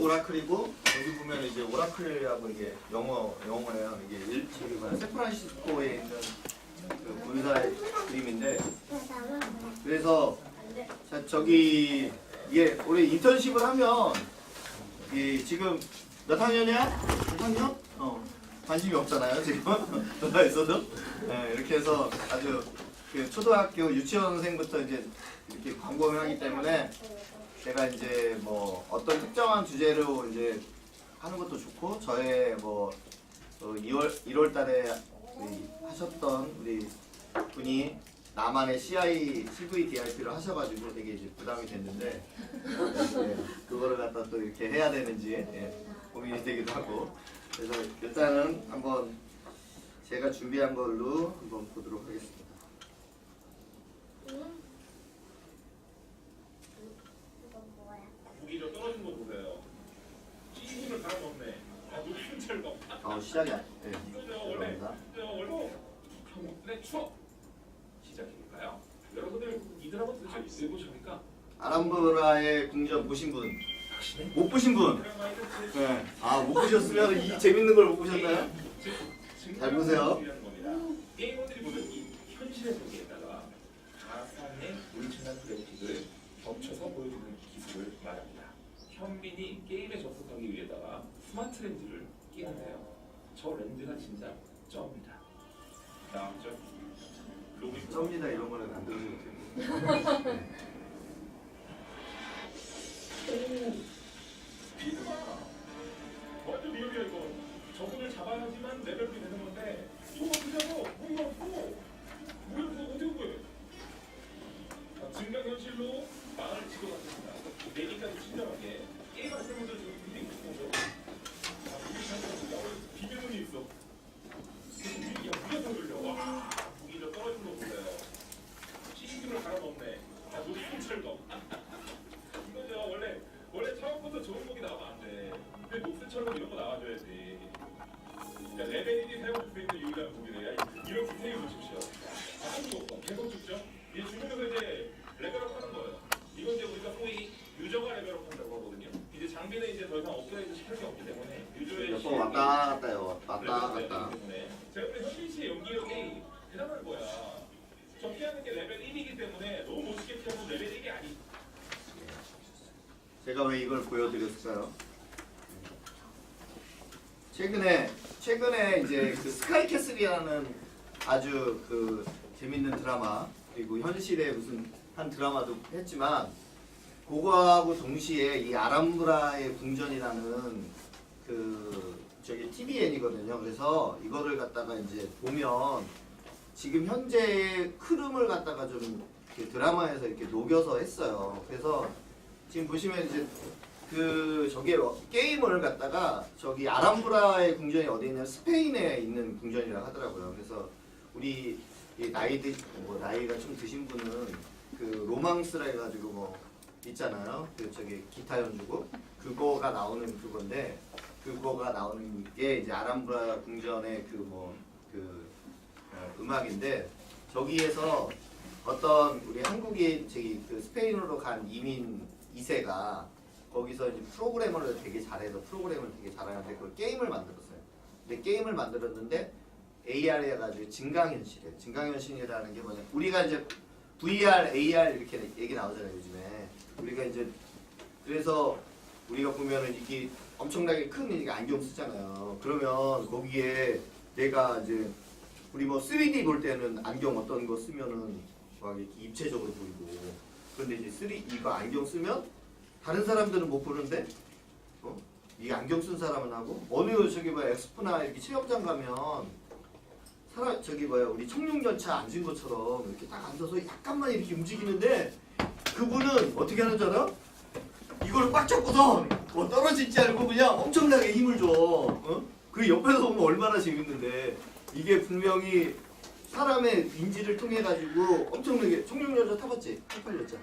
오라클이고 여기 보면 이제 오라클이라고 이게 영어예요. 이게 샌프란시스코에 있는 그 본사의 그림인데 그래서 자, 저기 이게 우리 인턴십을 하면 이 지금 몇 학년이야? 6학년? 관심이 없잖아요 지금 너가 있어도 네, 이렇게 해서 아주 그 초등학교 유치원생부터 이제 이렇게 광고를 하기 때문에 제가 이제 뭐 어떤 특정한 주제로 이제 하는 것도 좋고 저의 뭐 1월 달에 하셨던 우리 분이 나만의 CVDIP를 하셔가지고 되게 이제 부담이 됐는데 그거를 갖다 또 이렇게 해야 되는지 고민이 되기도 하고 그래서 일단은 한번 제가 준비한 걸로 한번 보도록 하겠습니다. 고기가 떨어진 거 보세요. 찌개를 갈아 넣네. 높은 철거. 시작이야. 네. 원래 네, 추워. 시작해볼까요? 여러분들 이 드라마 도대체 왜 보십니까? 아람브라의 궁전 보신 분? 못 보신 분? 네. 못 보셨으면 이 재밌는 걸 못 보셨나요? 잘 보세요. 게이머들이 보는 이 현실의 세계에다가 가상의 물체나 그래픽을 겹쳐서 보여주는 기술을 말합니다. 현빈이 게임에 접속하기 위해다가 스마트 렌즈를 끼는데요. 저 렌즈가 진짜 쩝니다. 나왔죠? 쩝니다 이런 거는 안 들으면 돼요. 스피드가 완전 리얼이야 이거. 저분을 잡아야지만 레벨이 되는 건데 이거 어떻게하고 무기가 없고 무기가 어떻게 온 거예요? 증강현실로 마을을 지도갔습니다. 내니까지 친절하게 게임하시는 분들 지금 굉장히 무서워서 무기 찾는 비밀문이 있어. 무기가 돌려. 와 무기가 떨어진 거 보세요. CCTV를 갈아 넣네. 높은 철거. 이거죠. 원래 처음부터 좋은 무기 나오면 안 돼. 근데 높은 철거 이런 거 나와줘야지. 그러니까 레벨 1이 사용할 수 있는 유일한 무기래야. 이렇게 생각해 보십시오. 아무도 없어. 계속 죽죠. 이 죽으면서 이제 레벨업 하는 거예요. 이건 이제 우리가 소위 유저가 레벨업 한다고 하거든요. 이제 장비는 이제 더 이상 업그레이드 시킬 게 없기 때문에 유저의 몇 번 왔다 갔다요. 왔다 갔다. 제가 우리 현빈 씨의 연기력이 대단한 거야. 저 피하는 게 레벨 1이기 때문에 너무 멋있게 피하면 레벨 1이 아니. 제가 왜 이걸 보여드렸을까요? 최근에 이제 그 스카이캐슬이라는 아주 그 재밌는 드라마 그리고 현실에 무슨 한 드라마도 했지만 그거하고 동시에 이 아람브라의 궁전이라는 그 저기 TVN이거든요. 그래서 이거를 갖다가 이제 보면 지금 현재의 흐름을 갖다가 좀 이렇게 드라마에서 이렇게 녹여서 했어요. 그래서 지금 보시면 이제 그 저기 게임을 갖다가 저기 아람브라의 궁전이 어디 있냐면 스페인에 있는 궁전이라고 하더라고요. 그래서 우리 나이가 좀 드신 분은 그 로망스라 해가지고 뭐 있잖아요. 그 저기 기타 연주곡 그거가 나오는 그건데 그거가 나오는 게 이제 아람브라 궁전의 음악인데 저기에서 어떤 우리 한국인 저기 그 스페인으로 간 이민 2세가 거기서 이제 프로그래머를 되게 잘해서 프로그램을 되게 잘하는데 그걸 게임을 만들었어요. 근데 게임을 만들었는데 AR 해가지고 증강현실이에요. 증강현실이라는 게 뭐냐? 우리가 이제 VR, AR 이렇게 얘기 나오잖아요 요즘에. 우리가 이제 그래서 우리가 보면은 이게 엄청나게 큰 이게 안경 쓰잖아요. 그러면 거기에 내가 이제 우리 뭐 3D 볼 때는 안경 어떤 거 쓰면은 막 이렇게 입체적으로 보이고. 그런데 이제 이거 안경 쓰면 다른 사람들은 못 보는데 이 안경 쓴 사람은 하고 어느 저기 엑스포나 이렇게 체험장 가면 우리 청룡전차 앉은 것처럼 이렇게 딱 앉아서 약간만 이렇게 움직이는데 그분은 어떻게 하는 줄 알아? 이걸 꽉 잡고서 떨어지지 않고 그냥 엄청나게 힘을 줘. 그 옆에서 보면 얼마나 재밌는데 이게 분명히 사람의 인지를 통해 가지고 엄청나게 청룡전차 타봤지? 헷갈렸죠?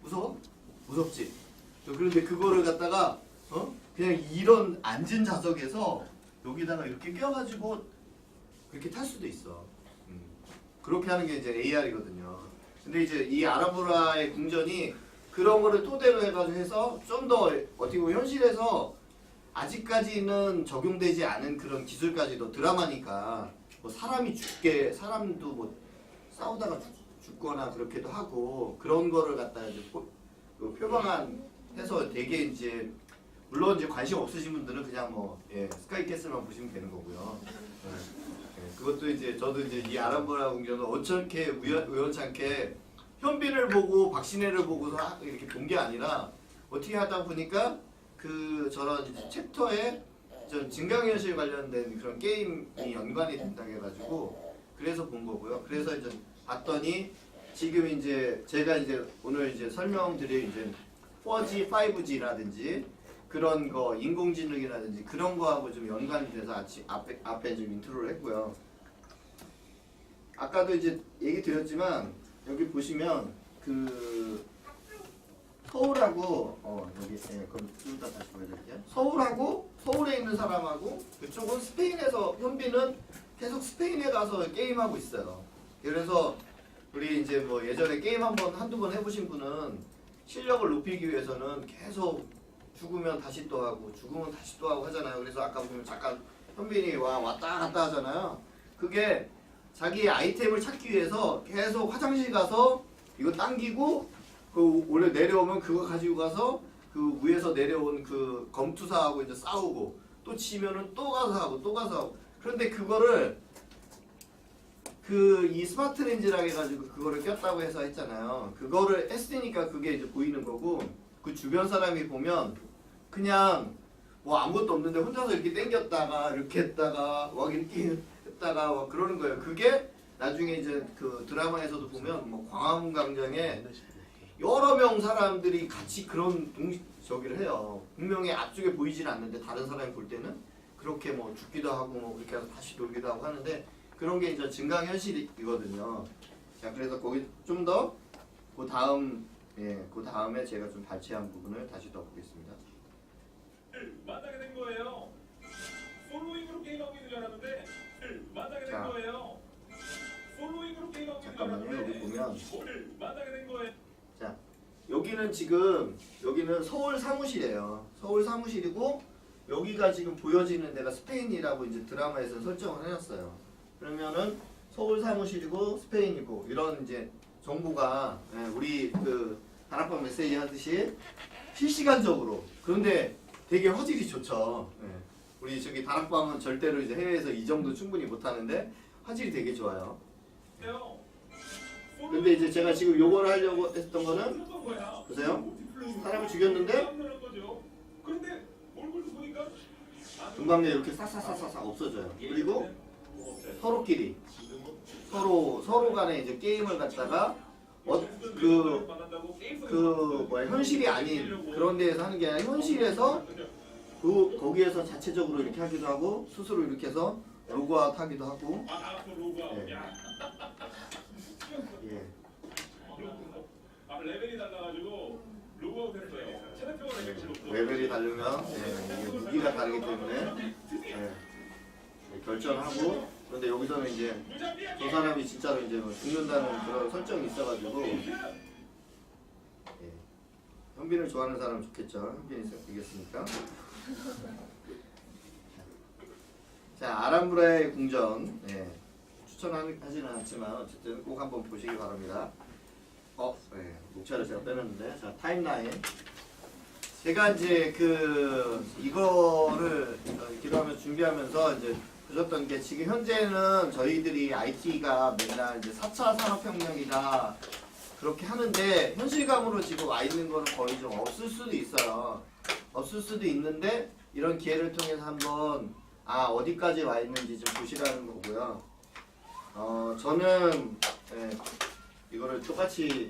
무서워? 무섭지? 그런데 그거를 갖다가 그냥 이런 앉은 좌석에서 여기다가 이렇게 껴가지고 그렇게 탈 수도 있어. 그렇게 하는 게 이제 AR이거든요. 근데 이제 이 아람브라의 궁전이 그런 거를 토대로 해가지고 해서 좀 더 어떻게 보면 현실에서 아직까지는 적용되지 않은 그런 기술까지도 드라마니까 뭐 사람도 뭐 싸우다가 죽거나 그렇게도 하고 그런 거를 갖다 이제 표방한 해서 되게 이제 물론 이제 관심 없으신 분들은 그냥 뭐 스카이캐슬만 보시면 되는 거고요. 그것도 이제 저도 이제 이 아람브라 궁전은 어떻게 우연찮게 현빈을 보고 박신혜를 보고서 이렇게 본 게 아니라 어떻게 하다 보니까 그 저런 챕터에 전 증강현실 관련된 그런 게임이 연관이 된다고 해가지고 그래서 본 거고요. 그래서 이제 봤더니 지금 이제 제가 이제 오늘 이제 설명드릴 이제 4G, 5G라든지 그런 거 인공지능이라든지 그런 거하고 좀 연관이 돼서 앞에 좀 인트로를 했고요. 아까도 이제 얘기 드렸지만 여기 보시면 그 서울하고 여기 그럼 좀 이따 다시 보여드릴게요. 서울하고 서울에 있는 사람하고 그쪽은 스페인에서 현빈은 계속 스페인에 가서 게임하고 있어요. 그래서 우리 이제 뭐 예전에 게임 한두 번 해보신 분은 실력을 높이기 위해서는 계속 죽으면 다시 또 하고 죽으면 다시 또 하고 하잖아요. 그래서 아까 보면 잠깐 현빈이 왔다 갔다 하잖아요. 그게 자기 아이템을 찾기 위해서 계속 화장실 가서 이거 당기고 그 원래 내려오면 그거 가지고 가서 그 위에서 내려온 그 검투사하고 이제 싸우고 또 치면은 또 가서 하고 또 가서 하고 그런데 그거를 그 이 스마트 렌즈라 해가지고 그거를 꼈다고 해서 했잖아요. 그거를 했으니까 그게 이제 보이는 거고 그 주변 사람이 보면 그냥 뭐 아무것도 없는데 혼자서 이렇게 당겼다가 이렇게 했다가 막 이렇게 했다가 막 그러는 거예요. 그게 나중에 이제 그 드라마에서도 보면 뭐 광화문 광장에 여러 명 사람들이 같이 그런 저기를 해요. 분명히 앞쪽에 보이질 않는데 다른 사람이 볼 때는 그렇게 뭐 죽기도 하고 뭐 그렇게 해서 다시 돌기도 하고 하는데 그런 게 이제 증강현실이거든요. 자, 그래서 거기 좀 더 그 다음에 제가 좀 발췌한 부분을 다시 더 보겠습니다. 만나게 된 거예요. 솔로잉으로 게임하고 있는 줄 알았는데 만나게 된 자. 거예요. 솔로잉으로 게임하고 있는 줄 잠깐만요. 여기 알았는데 보면 만나게 된 거예요. 자, 여기는 서울 사무실이에요. 서울 사무실이고 여기가 지금 보여지는 데가 스페인이라고 이제 드라마에서 설정을 해놨어요. 그러면은 서울 사무실이고 스페인이고 이런 이제 정보가 우리 그 다락방 메시지 하듯이 실시간적으로 그런데 되게 화질이 좋죠. 우리 저기 다락방은 절대로 이제 해외에서 이 정도 충분히 못하는데 화질이 되게 좋아요. 근데 이제 제가 지금 요걸 하려고 했던 거는 보세요. 사람을 죽였는데 금방 이렇게 싹싹싹싹 없어져요. 그리고 서로끼리 서로 간에 이제 게임을 갖다가 현실이 아닌 그런 데에서 하는 게 아니라 현실에서 거기에서 자체적으로 이렇게 하기도 하고 스스로 이렇게 해서 로그아웃 하기도 하고 예. 레벨이 달라가지고 로그아웃 했어요. 체력표가 레벨이 레벨이 다르면 이게 무기가 다르기 때문에 결전하고 그런데 여기서는 이제 저 사람이 진짜로 이제 뭐 죽는다는 그런 설정이 있어가지고 현빈을 좋아하는 사람 좋겠죠. 현빈이 이겼으니까. 자, 아람브라의 궁전 추천하지는 않지만 어쨌든 꼭 한번 보시기 바랍니다. 목차를 제가 빼놨는데 자 타임라인 제가 이제 이거를 기도하면서 준비하면서 이제 보셨던 게 지금 현재는 저희들이 IT가 맨날 이제 4차 산업혁명이다 그렇게 하는데 현실감으로 지금 와 있는 거는 거의 좀 없을 수도 있어요. 없을 수도 있는데 이런 기회를 통해서 한번 어디까지 와 있는지 좀 보시라는 거고요. 저는 이거를 똑같이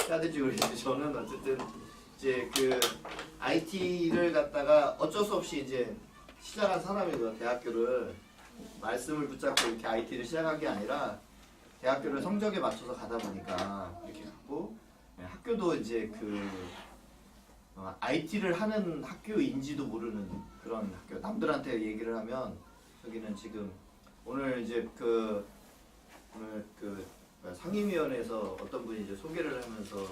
해야 될지 모르겠는데 저는 어쨌든 이제 그 IT를 갖다가 어쩔 수 없이 이제 시작한 사람이고요. 대학교를 말씀을 붙잡고 이렇게 IT를 시작한 게 아니라 대학교를 성적에 맞춰서 가다 보니까 이렇게 갔고 학교도 이제 IT를 하는 학교인지도 모르는 그런 학교. 남들한테 얘기를 하면 저기는 지금 오늘 이제 상임위원회에서 어떤 분이 이제 소개를 하면서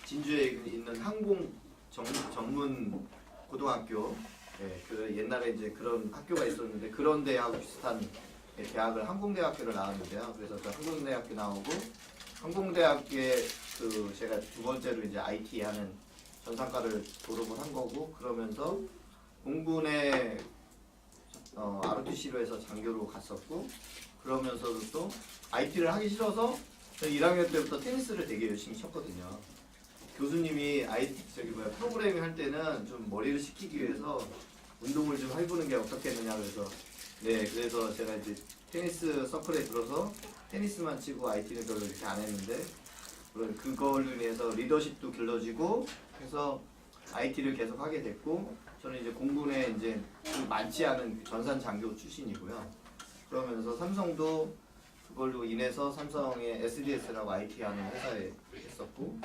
진주에 있는 항공 전문 고등학교, 예, 그 옛날에 이제 그런 학교가 있었는데 그런 대학 비슷한 대학을 항공대학교를 나왔는데요. 그래서 저 항공대학교 나오고 항공대학교에 그 제가 두 번째로 이제 IT 하는 전산과를 졸업을 한 거고 그러면서 공군에 ROTC로 해서 장교로 갔었고 그러면서도 또 IT를 하기 싫어서 저 1학년 때부터 테니스를 되게 열심히 쳤거든요. 교수님이 프로그래밍 할 때는 좀 머리를 식히기 위해서 운동을 좀 해보는 게 어떻겠느냐 그래서 네 그래서 제가 이제 테니스 서클에 들어서 테니스만 치고 IT는 별로 이렇게 안 했는데 그걸로 인해서 리더십도 길러지고 해서 IT를 계속 하게 됐고 저는 이제 공군에 이제 좀 많지 않은 전산 장교 출신이고요. 그러면서 삼성도 그걸로 인해서 삼성의 SDS라고 IT 하는 회사에 했었고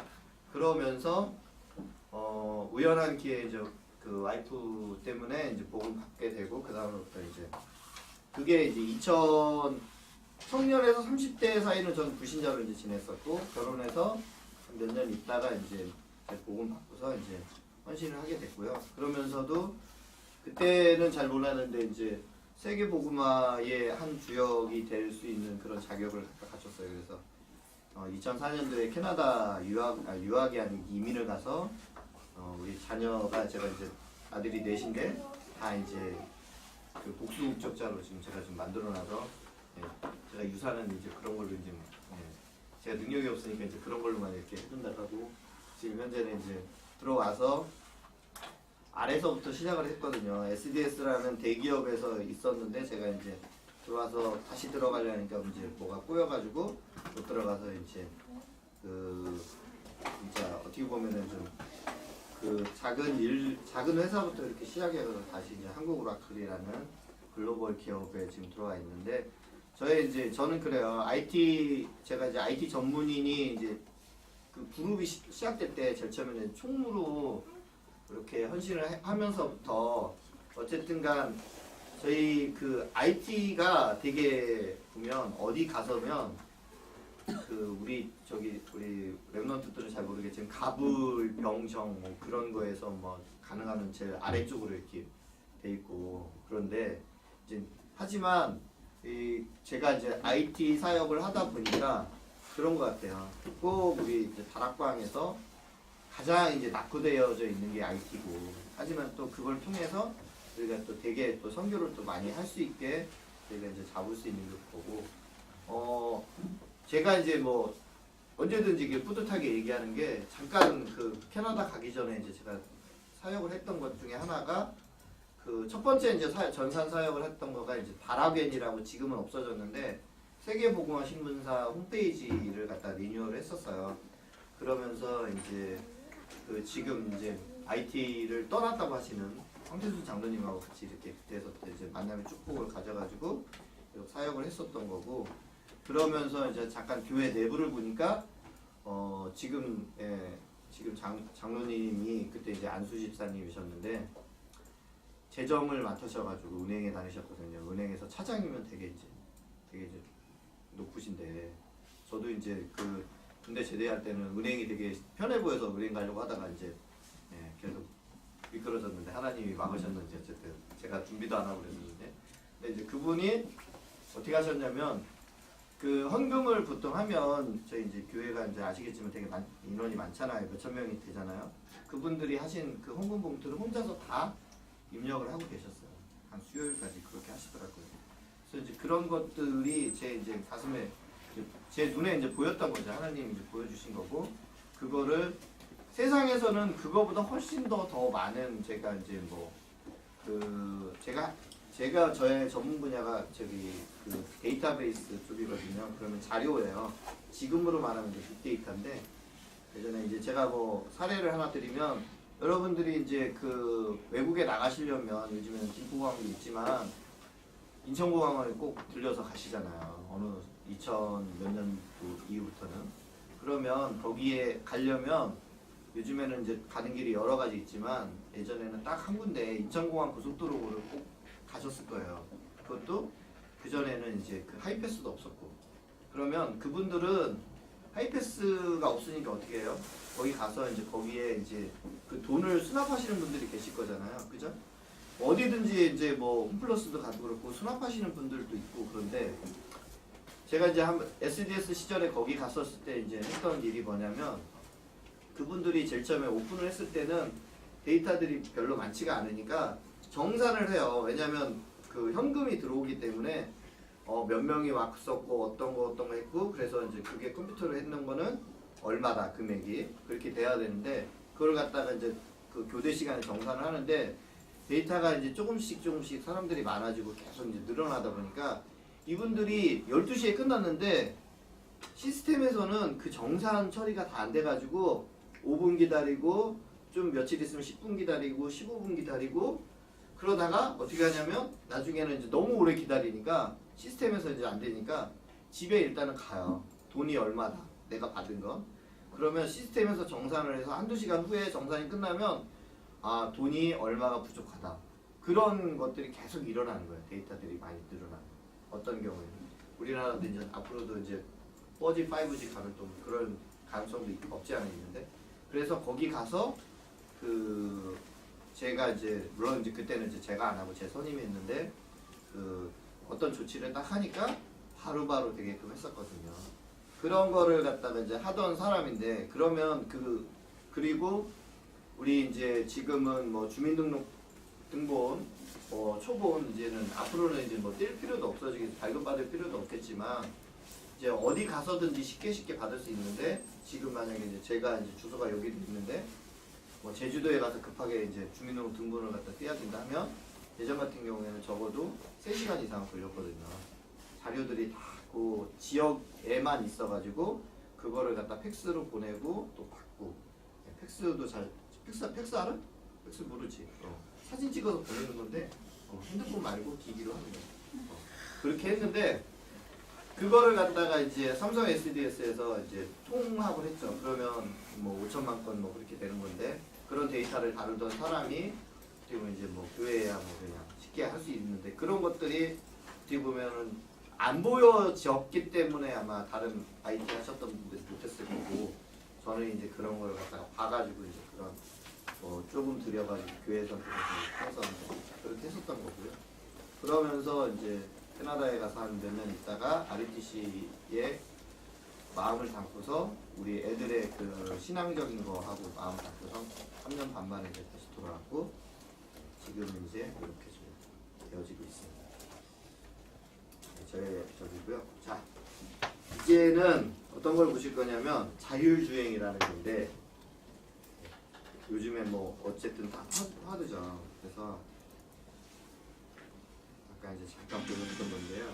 그러면서 우연한 기회에 그 와이프 때문에 이제 복을 받게 되고 그 다음부터 이제 그게 이제 청년에서 30대 사이는 전 불신자로 이제 지냈었고 결혼해서 몇 년 있다가 이제 복을 받고서 이제 헌신을 하게 됐고요. 그러면서도 그때는 잘 몰랐는데 이제 세계 복음화의 한 주역이 될 수 있는 그런 자격을 갖췄어요. 그래서 2004년도에 캐나다 유학이 아닌 이민을 가서 우리 자녀가 제가 이제 아들이 넷인데 다 이제 그 복수 국적자로 지금 제가 좀 만들어놔서 제가 유산은 이제 그런 걸로 이제 제가 능력이 없으니까 이제 그런 걸로만 이렇게 해준다고 하고 지금 현재는 이제 들어와서 아래서부터 시작을 했거든요. SDS라는 대기업에서 있었는데 제가 이제 들어와서 다시 들어가려니까 이제 뭐가 꼬여가지고 못 들어가서 이제 그 진짜 어떻게 보면은 좀 그 작은 회사부터 이렇게 시작해서 다시 이제 한국오라클이라는 글로벌 기업에 지금 들어와 있는데 저는 그래요. 제가 이제 IT 전문인이 이제 그 그룹이 시작될 때 제일 처음에는 총무로 이렇게 헌신을 하면서부터 어쨌든간 저희 그 IT가 되게 보면 어디 가서면 그 우리 랩런트들은 잘 모르겠지만 가불, 병정 뭐 그런 거에서 뭐 가능하면 제일 아래쪽으로 이렇게 돼 있고 그런데 이제 하지만 제가 이제 IT 사역을 하다 보니까 그런 것 같아요. 꼭 우리 이제 다락방에서 가장 이제 낙후되어져 있는 게 IT고 하지만 또 그걸 통해서 우리가 또 되게 또 선교를 또 많이 할 수 있게 저희가 이제 잡을 수 있는 거고 제가 이제 뭐 언제든지 이게 뿌듯하게 얘기하는 게 잠깐 그 캐나다 가기 전에 이제 제가 사역을 했던 것 중에 하나가 그 첫 번째 이제 전산 사역을 했던 거가 이제 바라겐이라고 지금은 없어졌는데 세계복음화 신문사 홈페이지를 갖다 리뉴얼을 했었어요. 그러면서 이제 그 지금 이제 IT를 떠났다고 하시는 황태순 장로님하고 같이 이렇게 그때서 이제 만남의 축복을 가져가지고 사역을 했었던 거고 그러면서 이제 잠깐 교회 내부를 보니까 지금 장로님이 그때 이제 안수 집사님이셨는데 재정을 맡으셔가지고 은행에 다니셨거든요. 은행에서 차장이면 되게 이제 높으신데 저도 이제 그 군대 제대할 때는 은행이 되게 편해 보여서 은행 가려고 하다가 이제 계속 미끄러졌는데 하나님이 막으셨는지 어쨌든 제가 준비도 안 하고 그랬는데 근데 이제 그분이 어떻게 하셨냐면 그 헌금을 보통 하면 저희 이제 교회가 이제 아시겠지만 되게 인원이 많잖아요. 몇천 명이 되잖아요. 그분들이 하신 그 헌금 봉투를 혼자서 다 입력을 하고 계셨어요. 한 수요일까지 그렇게 하시더라고요. 그래서 이제 그런 것들이 제 이제 가슴에 제 눈에 이제 보였던 거죠. 하나님이 이제 보여주신 거고 그거를 세상에서는 그거보다 훨씬 더 많은 제가 이제 뭐 그 제가 저의 전문 분야가 그 데이터베이스 쪽이거든요. 그러면 자료예요. 지금으로 말하면 이제 빅데이터인데 예전에 이제 제가 뭐 사례를 하나 드리면 여러분들이 이제 그 외국에 나가시려면 요즘에는 김포공항도 있지만 인천공항을 꼭 들려서 가시잖아요. 어느 2000 몇 년도 이후부터는. 그러면 거기에 가려면 요즘에는 이제 가는 길이 여러 가지 있지만 예전에는 딱 한 군데 인천공항 고속도로를 꼭 가셨을 거예요. 그것도 그전에는 이제 그 하이패스도 없었고. 그러면 그분들은 하이패스가 없으니까 어떻게 해요? 거기 가서 이제 거기에 이제 그 돈을 수납하시는 분들이 계실 거잖아요. 그죠? 어디든지 이제 뭐 홈플러스도 가도 그렇고 수납하시는 분들도 있고 그런데 제가 이제 한 SDS 시절에 거기 갔었을 때 이제 했던 일이 뭐냐면 그분들이 제일 처음에 오픈을 했을 때는 데이터들이 별로 많지가 않으니까 정산을 해요. 왜냐면 그 현금이 들어오기 때문에 몇 명이 왔었고 어떤 거 했고 그래서 이제 그게 컴퓨터로 했는 거는 얼마다 금액이 그렇게 돼야 되는데 그걸 갖다가 이제 그 교대 시간에 정산을 하는데 데이터가 이제 조금씩 사람들이 많아지고 계속 이제 늘어나다 보니까 이분들이 12시에 끝났는데 시스템에서는 그 정산 처리가 다 안 돼가지고 5분 기다리고 좀 며칠 있으면 10분 기다리고 15분 기다리고 그러다가 어떻게 하냐면 나중에는 이제 너무 오래 기다리니까 시스템에서 이제 안 되니까 집에 일단은 가요. 돈이 얼마다 내가 받은 거. 그러면 시스템에서 정산을 해서 한두 시간 후에 정산이 끝나면 아 돈이 얼마가 부족하다. 그런 것들이 계속 일어나는 거예요. 데이터들이 많이 늘어나는. 어떤 경우에는 우리나라도 이제 앞으로도 이제 4G, 5G 가면 또 그런 가능성도 없지 않아 있는데 그래서 거기 가서 그 제가 이제 물론 이제 그때는 이제 제가 안 하고 제 선임이 했는데 그 어떤 조치를 딱 하니까 바로바로 되게끔 했었거든요. 그런 거를 갖다가 이제 하던 사람인데 그러면 그리고 우리 이제 지금은 뭐 주민등록 등본 초본 이제는 앞으로는 이제 뭐 뛸 필요도 없어지겠 발급받을 필요도 없겠지만 이제 어디 가서든지 쉽게 받을 수 있는데 지금 만약에 이제 제가 이제 주소가 여기도 있는데 뭐 제주도에 가서 급하게 이제 주민등록 등본을 갖다 떼야 된다 하면 예전 같은 경우에는 적어도 3시간 이상 걸렸거든요. 자료들이 다 그 지역에만 있어가지고 그거를 갖다 팩스로 보내고 또 받고 팩스도 팩스 알아? 팩스 모르지. 사진 찍어서 보내는 건데 핸드폰 말고 기기로 하는 거야. 그렇게 했는데 그거를 갖다가 이제 삼성 SDS에서 이제 통합을 했죠. 그러면 뭐 5천만 건 뭐 그렇게 되는 건데 그런 데이터를 다루던 사람이 어떻게 보면 이제 뭐 교회야 뭐 그냥 쉽게 할 수 있는데 그런 것들이 어떻게 보면은 안 보여졌기 때문에 아마 다른 IT 하셨던 분들이 못했을 거고 저는 이제 그런 걸 갖다가 봐가지고 이제 그런 뭐 조금 들여가지고 교회 선생님을 해서 그렇게 했었던 거고요. 그러면서 이제 캐나다에 가서 한 몇 년 있다가 RUTC에 마음을 담고서 우리 애들의 그 신앙적인 거 하고 마음 담고서 3년 반 만에 이제 다시 돌아왔고 지금은 이제 이렇게 좀 되어지고 있습니다. 저기고요. 자, 이제는 어떤 걸 보실 거냐면 자율주행이라는 건데 요즘에 뭐 어쨌든 다 하드죠. 그래서 아까 이제 잠깐 보여줬던 건데요.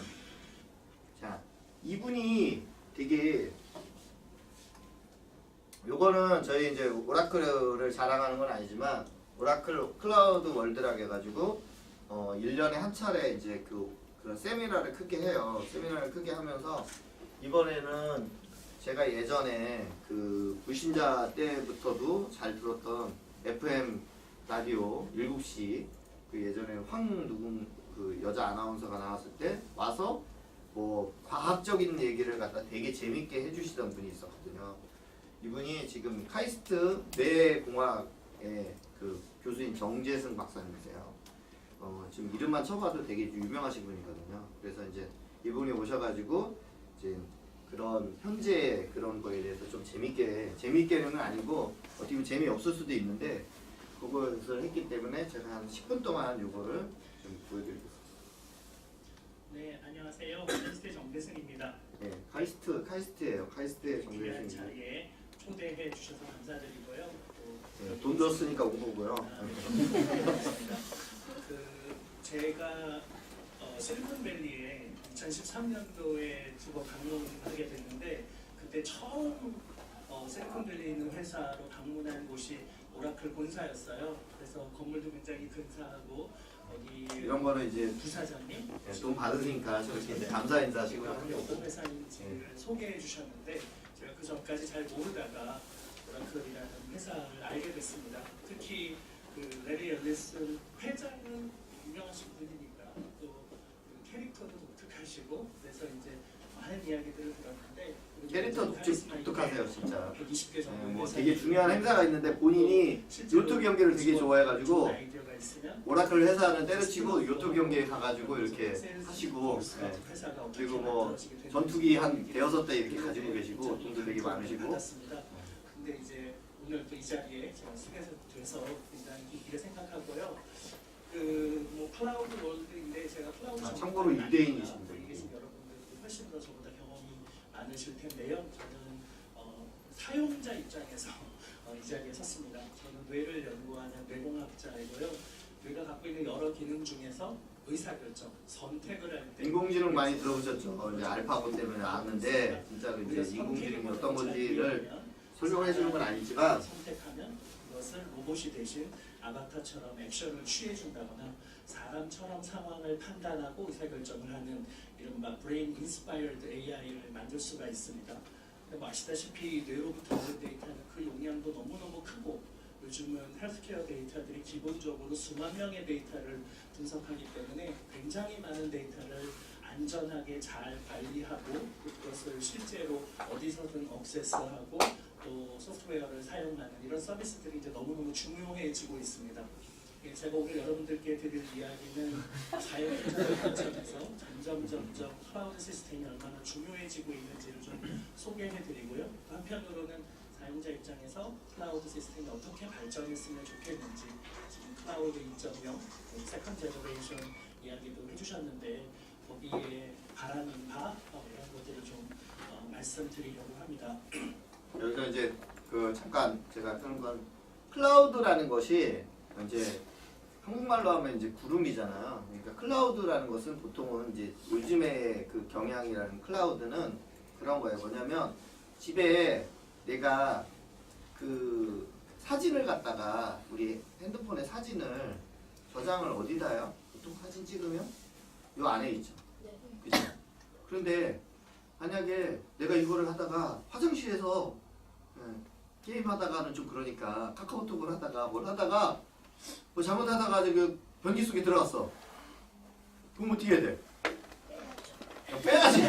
자, 이분이 되게 요거는 저희 이제 오라클을 자랑하는 건 아니지만 오라클 클라우드 월드라고 해가지고 1년에 한 차례 이제 그런 세미나를 크게 해요. 세미나를 크게 하면서 이번에는 제가 예전에 그 불신자 때부터도 잘 들었던 FM 라디오 7시 그 예전에 황누군 그 여자 아나운서가 나왔을 때 와서 뭐 과학적인 얘기를 갖다 되게 재밌게 해주시던 분이 있었거든요. 이분이 지금 카이스트 뇌공학의 그 교수인 정재승 박사님이세요. 지금 이름만 쳐봐도 되게 유명하신 분이거든요. 그래서 이제 이분이 오셔가지고 이제 그런 현재 그런 거에 대해서 좀 재밌게는 아니고 어떻게 보면 재미없을 수도 있는데 그것을 했기 때문에 제가 한 10분 동안 이거를 좀 보여드리겠습니다. 네, 안녕하세요. 카이스트 정대승입니다. 네, 카이스트예요. 카이스트의 귀한 정대승입니다. 자리에 초대해 주셔서 감사드리고요. 네, 돈 줬으니까 온 거고요. 감사합니다. 제가 실리콘밸리에 2013년도에 두번 방문하게 됐는데 그때 처음 실리콘밸리에 있는 회사로 방문한 곳이 오라클 본사였어요. 그래서 건물도 굉장히 근사하고 여기 이런 거는 이제 부사장님 네, 돈 받으니까 저렇게 이제 감사 인사식으로 하는 어떤 거고. 회사인지를 소개해 주셨는데 제가 그 전까지 잘 모르다가 오라클이라는 회사를 알게 됐습니다. 특히 그 레리 앨리슨 회장은 유명하신 분이니까 또그 캐릭터도 독특하시고 그래서 이제 많은 이야기들을 들었는데 그리고 캐릭터 독특하세요 진짜. 120개 정도 뭐 되게 중요한 행사가 있는데 본인이 요트 경기를 되게 좋아해가지고 아이디어가 있으면 오라클 회사는 때려치고 요트 경기에 가가지고 이렇게 하시고 그리고 뭐 전투기 한 대여섯 대 이렇게 가지고 계시고 돈도 되게 많으시고. 받았습니다. 근데 이제 오늘 또 이 자리에 제가 쓰게 돼서 굉장히 기쁘게 생각하고요. 그 뭐 클라우드 월드인데 제가 클라우드 참고로 유대인이십니다. 여기 계신 여러분들도 훨씬 더 저보다 경험이 많으실 텐데요. 저는 사용자 입장에서 이 자리에 섰습니다. 저는 뇌를 연구하는 뇌공학자이고요. 뇌가 갖고 있는 여러 기능 중에서 의사결정, 선택을 할 때 인공지능 많이 들어보셨죠? 이제 알파고 때문에 아는데 진짜로 이제 인공지능이 어떤 건지를 설명해 주는 건 아니지만 선택하면 그것을 로봇이 대신 아바타처럼 액션을 취해준다거나 사람처럼 상황을 판단하고 의사결정을 하는 이른바 브레인 인스파이어드 AI를 만들 수가 있습니다. 뭐 아시다시피 뇌로부터 오는 데이터는 그 용량도 너무너무 크고 요즘은 헬스케어 데이터들이 기본적으로 수만 명의 데이터를 분석하기 때문에 굉장히 많은 데이터를 안전하게 잘 관리하고 그것을 실제로 어디서든 액세스하고 또 소프트웨어를 사용하는 이런 서비스들이 이제 너무너무 중요해지고 있습니다. 제가 오늘 여러분들께 드릴 이야기는 사용자 관점에서 점점 클라우드 시스템이 얼마나 중요해지고 있는지를 좀 소개해드리고요. 한편으로는 사용자 입장에서 클라우드 시스템이 어떻게 발전했으면 좋겠는지 지금 클라우드 2.0, 세컨드 제너레이션 이야기도 해주셨는데 거기에 바라는 바 이런 것들을 좀 말씀드리려고 합니다. 여기서 이제 그 잠깐 제가 하는 건 클라우드라는 것이 이제 한국말로 하면 이제 구름이잖아요. 그러니까 클라우드라는 것은 보통은 이제 요즘의 그 경향이라는 클라우드는 그런 거예요. 뭐냐면 집에 내가 그 사진을 갖다가 우리 핸드폰에 사진을 저장을 어디다 해요? 보통 사진 찍으면 요 안에 있죠. 그죠? 그런데 만약에 내가 이거를 하다가 화장실에서 게임 하다가는 좀 그러니까 카카오톡을 하다가 뭘 하다가 뭐 잘못하다가 그 변기 속에 들어갔어. 그럼 어떻게 해야 돼? 빼야지.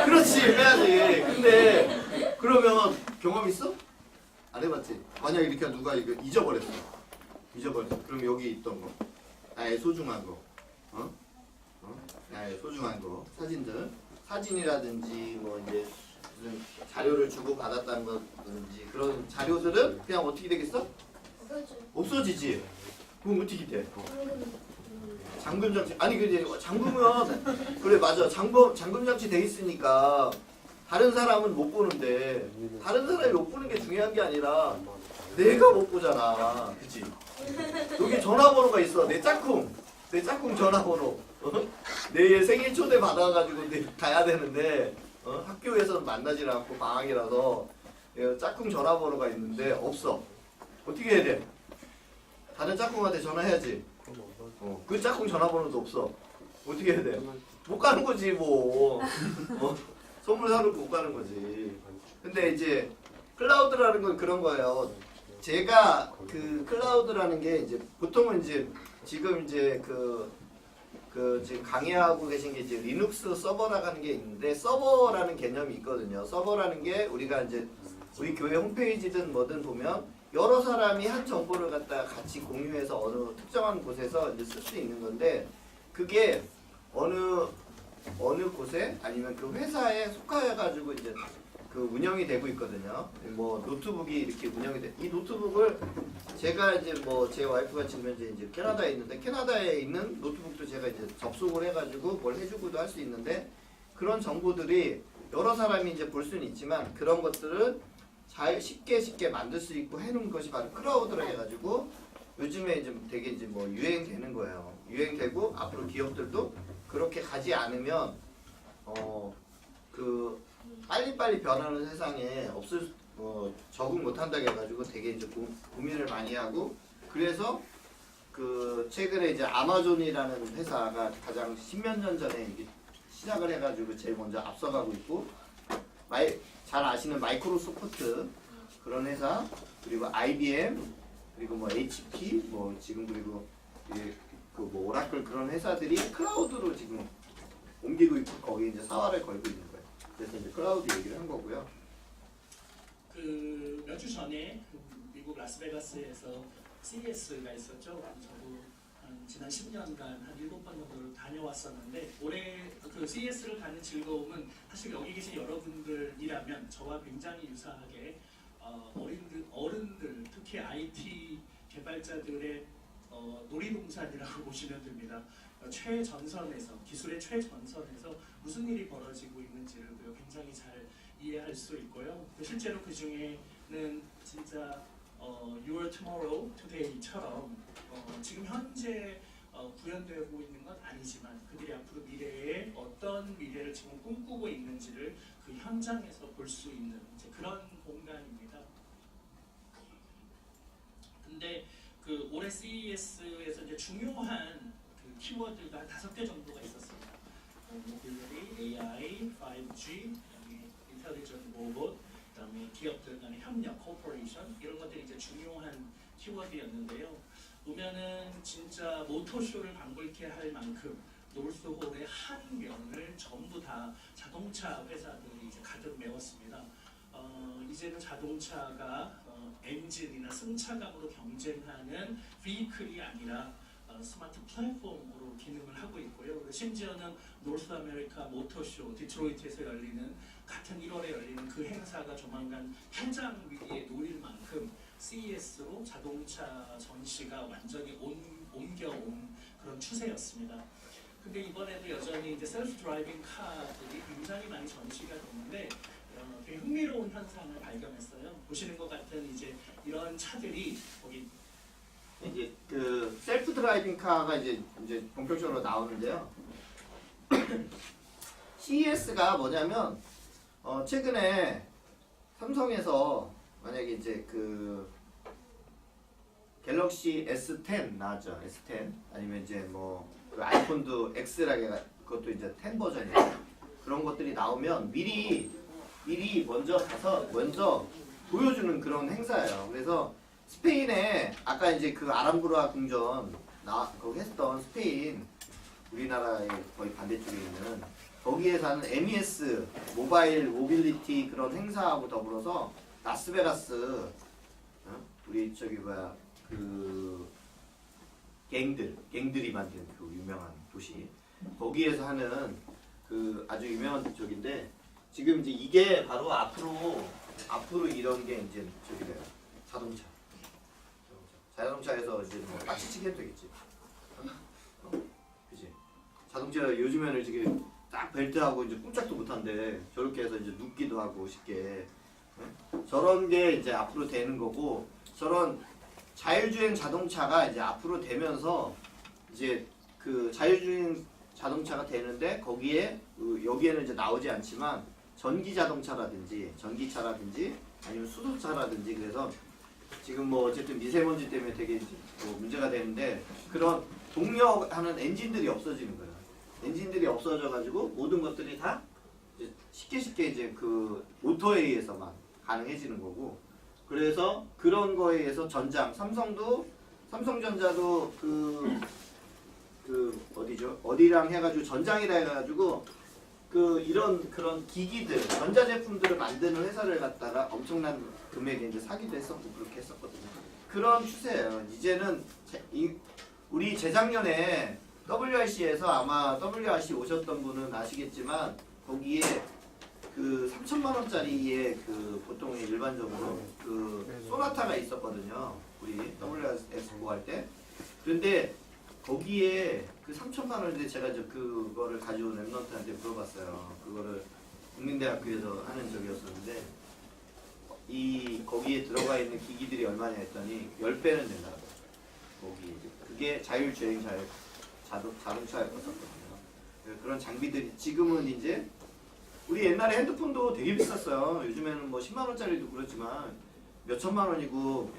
그렇지, 빼야지. 근데 그러면 경험 있어? 안 해봤지? 만약 이렇게 누가 이거 잊어버렸어. 그럼 여기 있던 거, 나의 소중한 거, 나의 소중한 거, 사진들, 사진이라든지 뭐 이제 무슨 자료를 주고 받았다는 거든지 그런 자료들은 그냥 어떻게 되겠어? 없어지지. 그럼 어떻게 돼? 잠금 장치. 아니 근데 잠그면 그래 맞아. 잠금 장치 돼 있으니까 다른 사람은 못 보는데 다른 사람이 못 보는 게 중요한 게 아니라 내가 못 보잖아. 그치? 여기 전화번호가 있어. 내 짝꿍 전화번호. 내 생일 초대 받아가지고 가야 되는데 학교에서는 만나질 않고 방학이라서 짝꿍 전화번호가 있는데 없어. 어떻게 해야 돼? 다른 짝꿍한테 전화해야지. 그 짝꿍 전화번호도 없어. 어떻게 해야 돼? 못 가는 거지 뭐. 선물 사놓고 못 가는 거지. 근데 이제 클라우드라는 건 그런 거예요. 제가 그 클라우드라는 게 이제 보통은 이제 지금 이제 지금 강의하고 계신 게 이제 리눅스 서버라는 게 있는데 서버라는 개념이 있거든요. 서버라는 게 우리가 이제 우리 교회 홈페이지든 뭐든 보면 여러 사람이 한 정보를 갖다가 같이 공유해서 어느 특정한 곳에서 이제 쓸 수 있는 건데 그게 어느 곳에 아니면 그 회사에 속하여가지고 이제 그 운영이 되고 있거든요. 뭐 노트북이 이렇게 운영이 돼. 이 노트북을 제가 이제 뭐 제 와이프가 지금 현재 이제 캐나다에 있는데 캐나다에 있는 노트북도 제가 이제 접속을 해가지고 뭘 해주고도 할 수 있는데 그런 정보들이 여러 사람이 이제 볼 수는 있지만 그런 것들을 쉽게 만들 수 있고 해놓은 것이 바로 클라우드라 해가지고 요즘에 이제 되게 이제 뭐 유행되는 거예요. 유행되고 앞으로 기업들도 그렇게 가지 않으면 그 빨리빨리 변하는 세상에 적응 못한다고 해가지고 되게 이제 고민을 많이 하고 그래서 그 최근에 이제 아마존이라는 회사가 가장 십몇 년 전에 이게 시작을 해가지고 제일 먼저 앞서가고 있고 잘 아시는 마이크로소프트 그런 회사 그리고 IBM 그리고 뭐 HP 뭐 지금 그리고 그 뭐 오라클 그런 회사들이 클라우드로 지금 옮기고 있고 거기에 이제 사활을 걸고 있는 거예요. 그래서 이제 클라우드 얘기를 한 거고요. 그 몇 주 전에 그 미국 라스베가스에서 CES가 있었죠. 저도 지난 10년간 한 7번 정도 다녀왔었는데 올해 그 CES를 가는 즐거움은 사실 여기 계신 여러분들이라면 저와 굉장히 유사하게 어른들 특히 IT 개발자들의 놀이동산이라고 보시면 됩니다. 최전선에서 기술의 최전선에서 무슨 일이 벌어지고 있는지를 굉장히 잘 이해할 수 있고요. 실제로 그 중에는 진짜 Your Tomorrow Today처럼 지금 현재 구현되고 있는 건 아니지만 그들이 앞으로 미래에 어떤 미래를 지금 꿈꾸고 있는지를 그 현장에서 볼 수 있는 이제 그런 공간입니다. 근데 그 올해 CES에서 이제 중요한 그 키워드가 5개 정도가 있었습니다. 모빌리티, AI, 5G, 인텔리전트 로봇, 그다음에 기업들 간의 협력, 코퍼레이션 이런 것들이 이제 중요한 키워드였는데요. 보면은 진짜 모터쇼를 방불케 할 만큼 노스홀의 한 면을 전부 다 자동차 회사들이 이제 가득 메웠습니다. 이제는 자동차가 엔진이나 승차감으로 경쟁하는 비클이 아니라 스마트 플랫폼으로 기능을 하고 있고요. 심지어는 노스 아메리카 모터쇼 디트로이트에서 열리는 같은 1월에 열리는 그 행사가 조만간 현장 위기에 놓일 만큼 CES로 자동차 전시가 완전히 옮겨온 그런 추세였습니다. 근데 이번에도 여전히 이제 셀프 드라이빙 카들이 굉장히 많이 전시가 됐는데 되게 흥미로운 현상을 발견했어요. 보시는 것 같은 이제 이런 차들이 거기 이제 그 셀프 드라이빙 카가 이제 본격적으로 나오는데요. CES가 뭐냐면 최근에 삼성에서 만약에 이제 그 갤럭시 S10 나왔죠. S10 아니면 이제 뭐 그 아이폰도 X라게 그것도 이제 10 버전이에요. 그런 것들이 나오면 미리 먼저 가서 먼저 보여주는 그런 행사예요. 그래서 스페인에 아까 이제 그 아람브라 궁전 거기 했던 스페인 우리나라의 거의 반대쪽에 있는 거기에서 하는 MES 모바일 모빌리티 그런 행사하고 더불어서 라스베가스 우리 저기 뭐야 그 갱들이 만든 그 유명한 도시 거기에서 하는 그 아주 유명한 쪽인데 지금 이제 이게 바로 앞으로 이런 게 이제 저기 돼요. 자동차에서 이제 뭐 딱지치기 해도 되겠지. 그지? 자동차 요즘에는 지금 딱 벨트하고 이제 꼼짝도 못한데 저렇게 해서 이제 눕기도 하고 쉽게 저런 게 이제 앞으로 되는 거고 저런 자율주행 자동차가 이제 앞으로 되면서 이제 그 자율주행 자동차가 되는데 거기에 여기에는 이제 나오지 않지만 전기 자동차라든지 전기차라든지 아니면 수소차라든지 그래서 지금 뭐 어쨌든 미세먼지 때문에 되게 뭐 문제가 되는데 그런 동력하는 엔진들이 없어지는 거예요. 엔진들이 없어져가지고 모든 것들이 다 이제 쉽게 이제 그 오토에 의해서만 가능해지는 거고 그래서 그런 거에 의해서 삼성전자도 그 어디죠? 어디랑 해가지고 전장이라 해가지고 그 이런 그런 기기들 전자제품들을 만드는 회사를 갖다가 엄청난 금액에 이제 사기도 했었고 그렇게 했었거든요. 그런 추세예요. 이제는 우리 재작년에 WRC에서 아마 WRC 오셨던 분은 아시겠지만 거기에 그 3천만 원짜리의 그 보통 일반적으로 그 소나타가 있었거든요. 우리 WRC 할 때. 그런데 거기에 그 3천만 원인데 제가 그거를 가져온 랩런트한테 물어봤어요. 그거를 국민대학교에서 하는 적이었었는데 거기에 들어가 있는 기기들이 얼마냐 했더니 10배는 된다고. 거기 그게 자율주행 자동차였었거든요. 그런 장비들이 지금은 이제 우리 옛날에 핸드폰도 되게 비쌌어요. 요즘에는 뭐 10만 원짜리도 그렇지만 몇 천만 원이고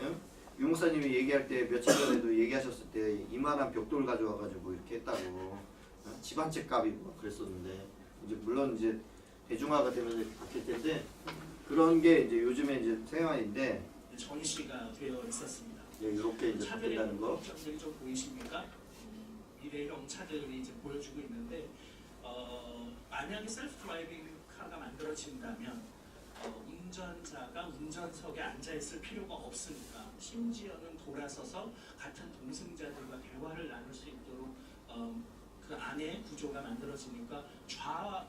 유 목사님이 얘기할 때 며칠 전에도 얘기하셨을 때 이만한 벽돌 가져와가지고 이렇게 했다고 집 한 채 값이고 그랬었는데 이제 물론 이제 대중화가 되면서 바뀔 텐데 그런 게 이제 요즘에 이제 생활인데 전시가 되어 있었습니다. 이렇게 이제 바뀐다는 거. 점들이 좀 보이십니까? 미래형 차들이 이제 보여주고 있는데 만약에 셀프 드라이빙 카 자동차가 만들어진다면 운전자가 운전석에 앉아 있을 필요가 없으니까 심지어는 돌아서서 같은 동승자들과 대화를 나눌 수 있도록 그 안에 구조가 만들어지니까 좌우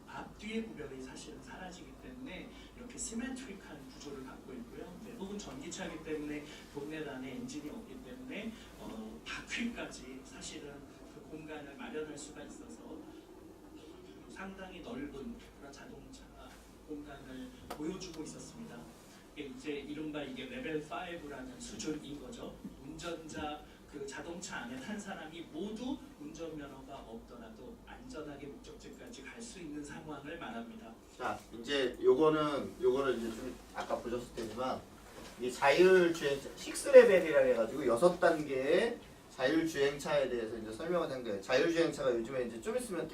앞뒤의 구별이 사실은 사라지기 때문에 이렇게 시메트릭한 구조를 갖고 있고요. 대부분 전기차이기 때문에 동네 단에 엔진이 없기 때문에 바퀴까지 사실은 그 공간을 마련할 수가 있어서 상당히 넓은 그런 자동차 공간을 보여주고 있었습니다. 이제 이른바 이게 레벨 5라는 수준인 거죠. 운전자 그 자동차 안에 탄 사람이 모두 운전면허가 없더라도 안전하게 목적지까지 갈 수 있는 상황을 말합니다. 자, 이제 요거는 이제 좀 아까 보셨을 테지만 이 자율주행차 6레벨이라 해가지고 6단계의 자율주행차에 대해서 이제 설명을 한 거예요. 자율주행차가 요즘에 이제 좀 있으면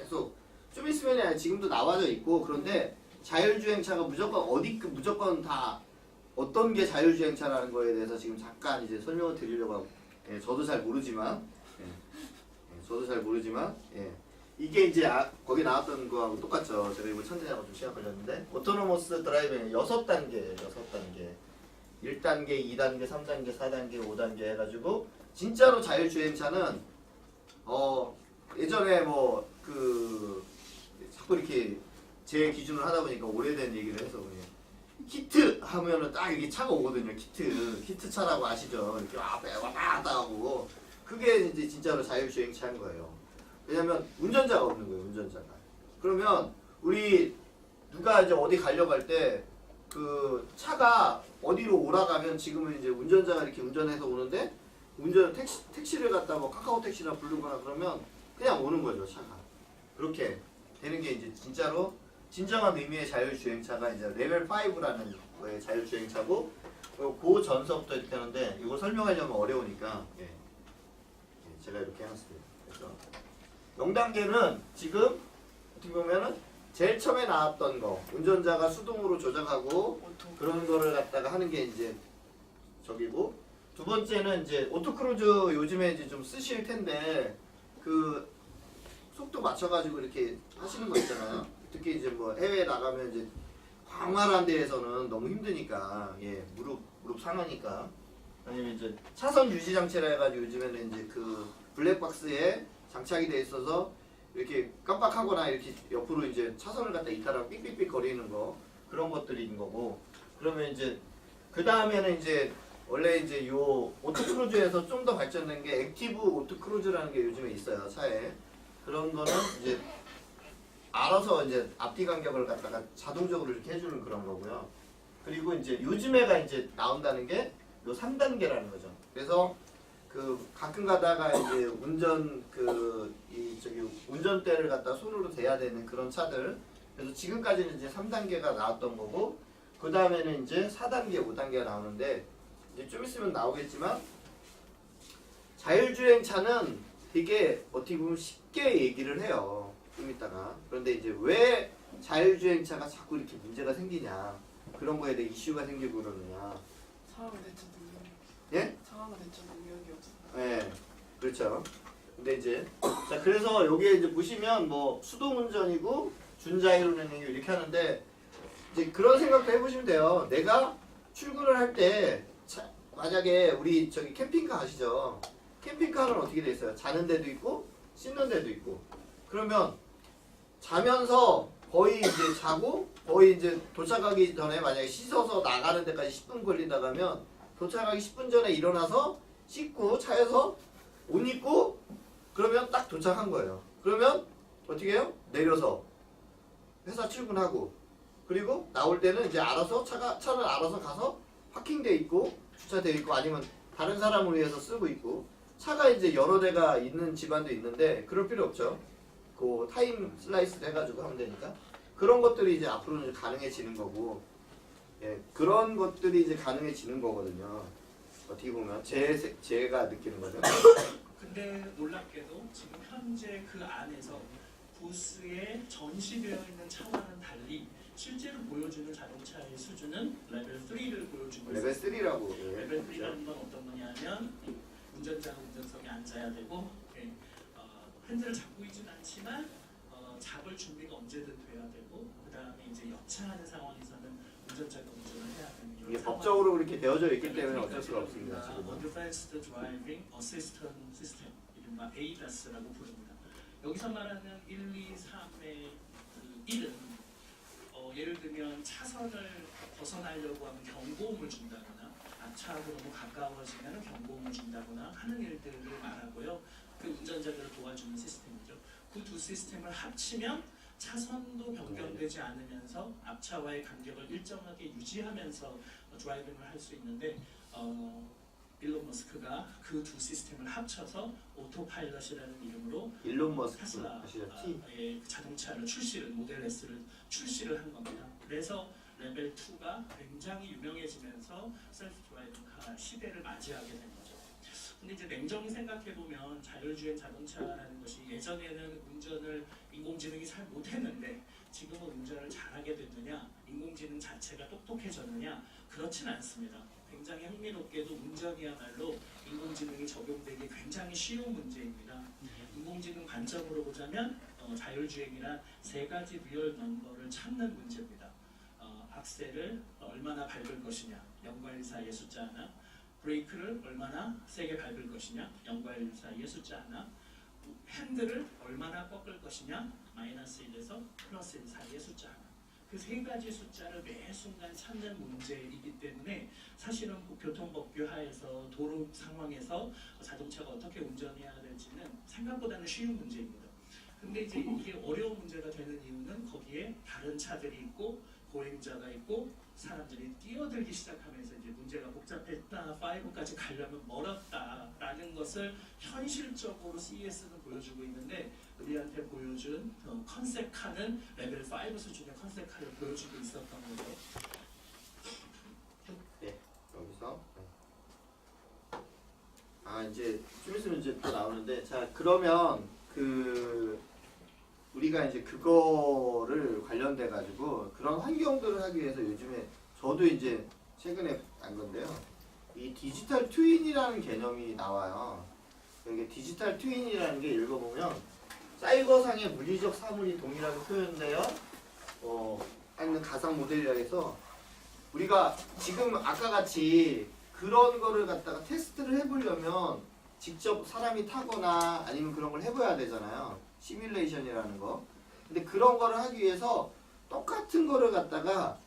아니라 지금도 나와져 있고, 그런데 자율주행차가 무조건 다 어떤 게 자율주행차라는 거에 대해서 지금 잠깐 이제 설명을 드리려고 하고, 저도 잘 모르지만 이게 이제 거기 나왔던 거하고 똑같죠. 제가 이거 천재하고 좀 시간 걸렸는데, 오토노머스 드라이빙 6단계 1단계, 2단계, 3단계, 4단계, 5단계 해가지고 진짜로 자율주행차는 예전에 뭐 그 자꾸 이렇게 제 기준으로 하다 보니까 오래된 얘기를 해서 그냥 키트 하면은 딱 이게 차가 오거든요. 키트 차라고 아시죠? 이렇게 앞에 왔다 갔다 하고, 그게 이제 진짜로 자율주행차인 거예요. 왜냐면 운전자가 없는 거예요. 운전자가. 그러면 우리 누가 이제 어디 가려고 할 때 그 차가 어디로 오라가면 지금은 이제 운전자가 이렇게 운전해서 오는데, 택시를 갖다 뭐 카카오 택시나 부르거나 그러면 그냥 오는 거죠, 차가. 그렇게 되는 게 이제 진짜로 진정한 의미의 자율주행차가 이제 레벨 5라는 거의 자율주행차고, 그 전서부터 이렇게 하는데 이걸 설명하려면 어려우니까 제가 이렇게 해놨습니다. 그래서 0단계는 지금 어떻게 보면은 제일 처음에 나왔던 거, 운전자가 수동으로 조작하고 그런 거를 갖다가 하는 게 이제 저기고, 두 번째는 이제 오토크루즈 요즘에 이제 좀 쓰실 텐데 그 속도 맞춰가지고 이렇게 하시는 거 있잖아요. 특히 이제 뭐 해외 나가면 이제 광활한 데에서는 너무 힘드니까, 무릎 상하니까. 아니면 이제 차선 유지 장치라 해가지고 요즘에는 이제 그 블랙박스에 장착이 돼 있어서 이렇게 깜빡하거나 이렇게 옆으로 이제 차선을 갖다 이탈하고 삑삑삑 거리는 거, 그런 것들인 거고. 그러면 이제 그 다음에는 이제 원래 이제 요 오토크루즈에서 좀 더 발전된 게 액티브 오토크루즈라는 게 요즘에 있어요, 차에. 그런 거는 이제 알아서 이제 앞뒤 간격을 갖다가 자동적으로 이렇게 해주는 그런 거고요. 그리고 이제 요즘에가 이제 나온다는 게 요 3단계라는 거죠. 그래서 그 가끔 가다가 이제 운전대를 갖다 손으로 대야 되는 그런 차들. 그래서 지금까지는 이제 3단계가 나왔던 거고, 그 다음에는 이제 4단계, 5단계가 나오는데, 이제 좀 있으면 나오겠지만, 자율주행차는 되게 어떻게 보면 쉽게 얘기를 해요. 좀 이따가. 그런데 이제 왜 자율주행차가 자꾸 이렇게 문제가 생기냐, 그런 거에 대해 이슈가 생기고 그러느냐. 상황을 대처 능력이 예? 상황을 대처 능력이 없어. 네, 그렇죠. 근데 이제 자, 그래서 여기에 이제 보시면 뭐 수동운전이고 준자율운행 이렇게 하는데, 이제 그런 생각도 해보시면 돼요. 내가 출근을 할 때 만약에 우리 저기 캠핑카 아시죠? 캠핑카는 어떻게 돼 있어요? 자는 데도 있고 씻는 데도 있고. 그러면 자면서 거의 이제 자고 거의 이제 도착하기 전에 만약에 씻어서 나가는 데까지 10분 걸린다 가면 도착하기 10분 전에 일어나서 씻고 차에서 옷 입고 그러면 딱 도착한 거예요. 그러면 어떻게 해요? 내려서 회사 출근하고, 그리고 나올 때는 이제 알아서 차를 알아서 가서 파킹돼 있고 주차돼 있고, 아니면 다른 사람을 위해서 쓰고 있고. 차가 이제 여러 대가 있는 집안도 있는데 그럴 필요 없죠. 그 타임 슬라이스 해가지고 하면 되니까. 그런 것들이 이제 앞으로는 가능해지는 거고, 그런 것들이 이제 가능해지는 거거든요. 어떻게 보면 제가 느끼는 거죠. 근데 놀랍게도 지금 현재 그 안에서 부스에 전시되어 있는 차와는 달리 실제로 보여주는 자동차의 수준은 레벨 3를 보여주고 레벨 있습니다. 3라고. 레벨 3라는 건 어떤 거냐면 운전자가 운전석에 앉아야 되고, 핸들을 잡고 있지는 않지만 잡을 준비가 언제든 돼야 되고 그 다음에 이제 여차하는 상황에서는 운전자가 운전을 해야 되는 이런 이게 상황. 법적으로 그렇게 되어져 있기 때문에 어쩔 수가 없습니다. 지금은. Advanced Driving Assistance System, 이른바 ADAS라고 부릅니다. 여기서 말하는 1, 2, 3의 그 1은 예를 들면 차선을 벗어나려고 하면 경고음을 준다거나 앞차하고 너무 가까워지면 경고음을 준다거나 하는 일들을 말하고요. 그 운전자들을 도와주는 시스템이죠. 그 두 시스템을 합치면 차선도 변경되지 않으면서 앞차와의 간격을 일정하게 유지하면서 드라이빙을 할 수 있는데 일론 머스크가 그 두 시스템을 합쳐서 오토파일럿이라는 이름으로 일론 머스크 테슬라 아시죠? T. 자동차를 모델 S를 출시를 한 겁니다. 그래서 레벨 2가 굉장히 유명해지면서 셀프 드라이빙 카 시대를 맞이하게 된 거죠. 근데 이제 냉정히 생각해 보면 자율주행 자동차라는 것이 예전에는 운전을 인공지능이 잘 못했는데 지금은 운전을 잘하게 됐느냐, 인공지능 자체가 똑똑해졌느냐, 그렇진 않습니다. 굉장히 흥미롭게도 운전이야말로 인공지능이 적용되기 굉장히 쉬운 문제입니다. 인공지능 관점으로 보자면 자율주행이란 세 가지 리얼 넘버를 찾는 문제입니다. 악셀을 얼마나 밟을 것이냐, 0과 1 사이의 숫자 하나, 브레이크를 얼마나 세게 밟을 것이냐, 0과 1 사이의 숫자 하나, 핸들을 얼마나 꺾을 것이냐, 마이너스 1에서 플러스 1 사이의 숫자 하나. 그 세 가지 숫자를 매 순간 찾는 문제이기 때문에 사실은 교통법규 하에서 도로 상황에서 자동차가 어떻게 운전해야 될지는 생각보다는 쉬운 문제입니다. 근데 이제 이게 어려운 문제가 되는 이유는 거기에 다른 차들이 있고 보행자가 있고 사람들이 뛰어들기 시작하면서 이제 문제가 복잡했다, 5까지 가려면 멀었다라는 것을 현실적으로 CES는 보여주고 있는데 우리한테 보여준 컨셉카는 레벨 5 수준의 컨셉카를 보여주고 있었던 거죠. 네, 여기서 이제 좀 있으면 이제 또 나오는데 자 그러면 우리가 이제 그거를 관련돼 가지고 그런 환경들을 하기 위해서 요즘에 저도 이제 최근에 안 건데요. 이 디지털 트윈이라는 개념이 나와요. 이게 디지털 트윈이라는 게 읽어보면 사이버상의 물리적 사물이 동일하게 표현되어 하는 가상 모델이라 해서 우리가 지금 아까 같이 그런 거를 갖다가 테스트를 해보려면 직접 사람이 타거나 아니면 그런 걸 해봐야 되잖아요. 시뮬레이션이라는 거. 근데 그런 거를 하기 위해서 똑같은 거를 갖다가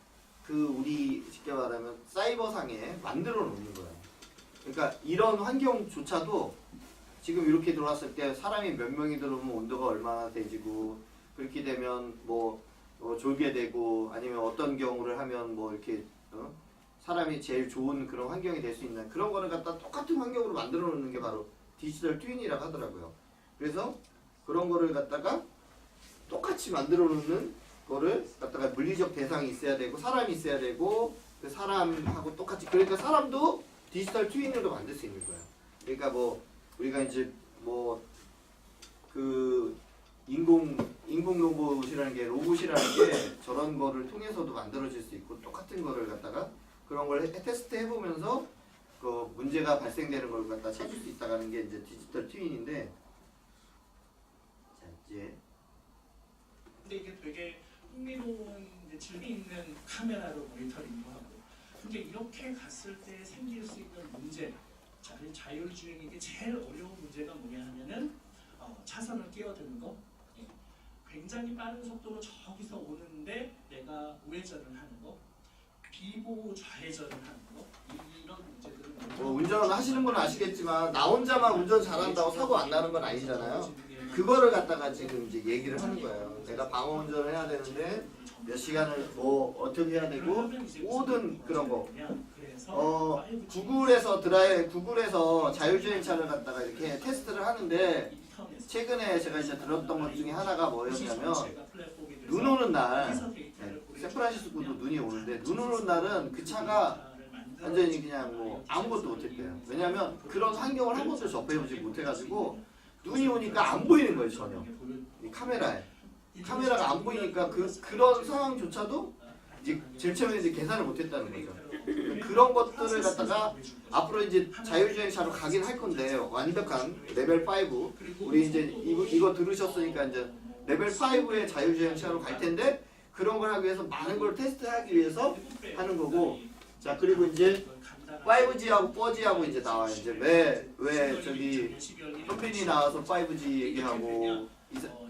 우리 쉽게 말하면 사이버상에 만들어 놓는 거예요. 그러니까 이런 환경조차도 지금 이렇게 들어왔을 때 사람이 몇 명이 들어오면 온도가 얼마나 돼지고 그렇게 되면 졸게 되고 아니면 어떤 경우를 하면 이렇게 사람이 제일 좋은 그런 환경이 될 수 있는 그런 거를 갖다 똑같은 환경으로 만들어 놓는 게 바로 디지털 트윈이라고 하더라고요. 그래서 그런 거를 갖다가 똑같이 만들어 놓는 거를 갖다가 물리적 대상이 있어야 되고 사람이 있어야 되고 그 사람하고 똑같이 그러니까 사람도 디지털 트윈으로 만들 수 있는 거예요. 그러니까 우리가 이제 인공 로봇이라는 게 저런 거를 통해서도 만들어질 수 있고 똑같은 거를 갖다가 그런 걸 테스트 해보면서 그 문제가 발생되는 걸 갖다 찾을 수 있다는 게 이제 디지털 트윈인데 자 이제 근데 이게 되게 흥미로운 재미있는 카메라로 모니터링도 하고 근데 이렇게 갔을 때 생길 수 있는 문제 자율주행에게 제일 어려운 문제가 뭐냐 하면은 차선을 끼어드는 거 굉장히 빠른 속도로 저기서 오는데 내가 우회전을 하는 거 비보호 좌회전을 하는 거 이런 문제들은 운전을 하시는 분 아시겠지만 나 혼자만 운전 잘한다고 사고 안 나는 건 아니잖아요. 그거를 갖다가 지금 이제 얘기를 하는 거예요. 내가 방어 운전을 해야 되는데 몇 시간을 어떻게 해야 되고 모든 그런 거. 구글에서 자율주행차를 갖다가 이렇게 테스트를 하는데 최근에 제가 이제 들었던 것 중에 하나가 뭐였냐면 눈 오는 날 샌프란시스코도 눈이 오는데 눈 오는 날은 그 차가 완전히 그냥 아무것도 못했대요. 왜냐면 그런 환경을 한 번도 접해보지 못해가지고 눈이 오니까 안 보이는 거예요 전혀. 이 카메라가 안 보이니까 그런 상황조차도 이제 제일 처음에 이제 계산을 못했다는 거죠. 그런 것들을 갖다가 앞으로 이제 자율주행차로 가긴 할 건데 완벽한 레벨 5 우리 이제 이거 들으셨으니까 이제 레벨 5의 자율주행차로 갈 텐데 그런 걸 하기 위해서 많은 걸 테스트하기 위해서 하는 거고. 자 그리고 이제 5G하고 4G하고 이제 나와요. 이제 왜 저기 현빈이 나와서 5G 얘기하고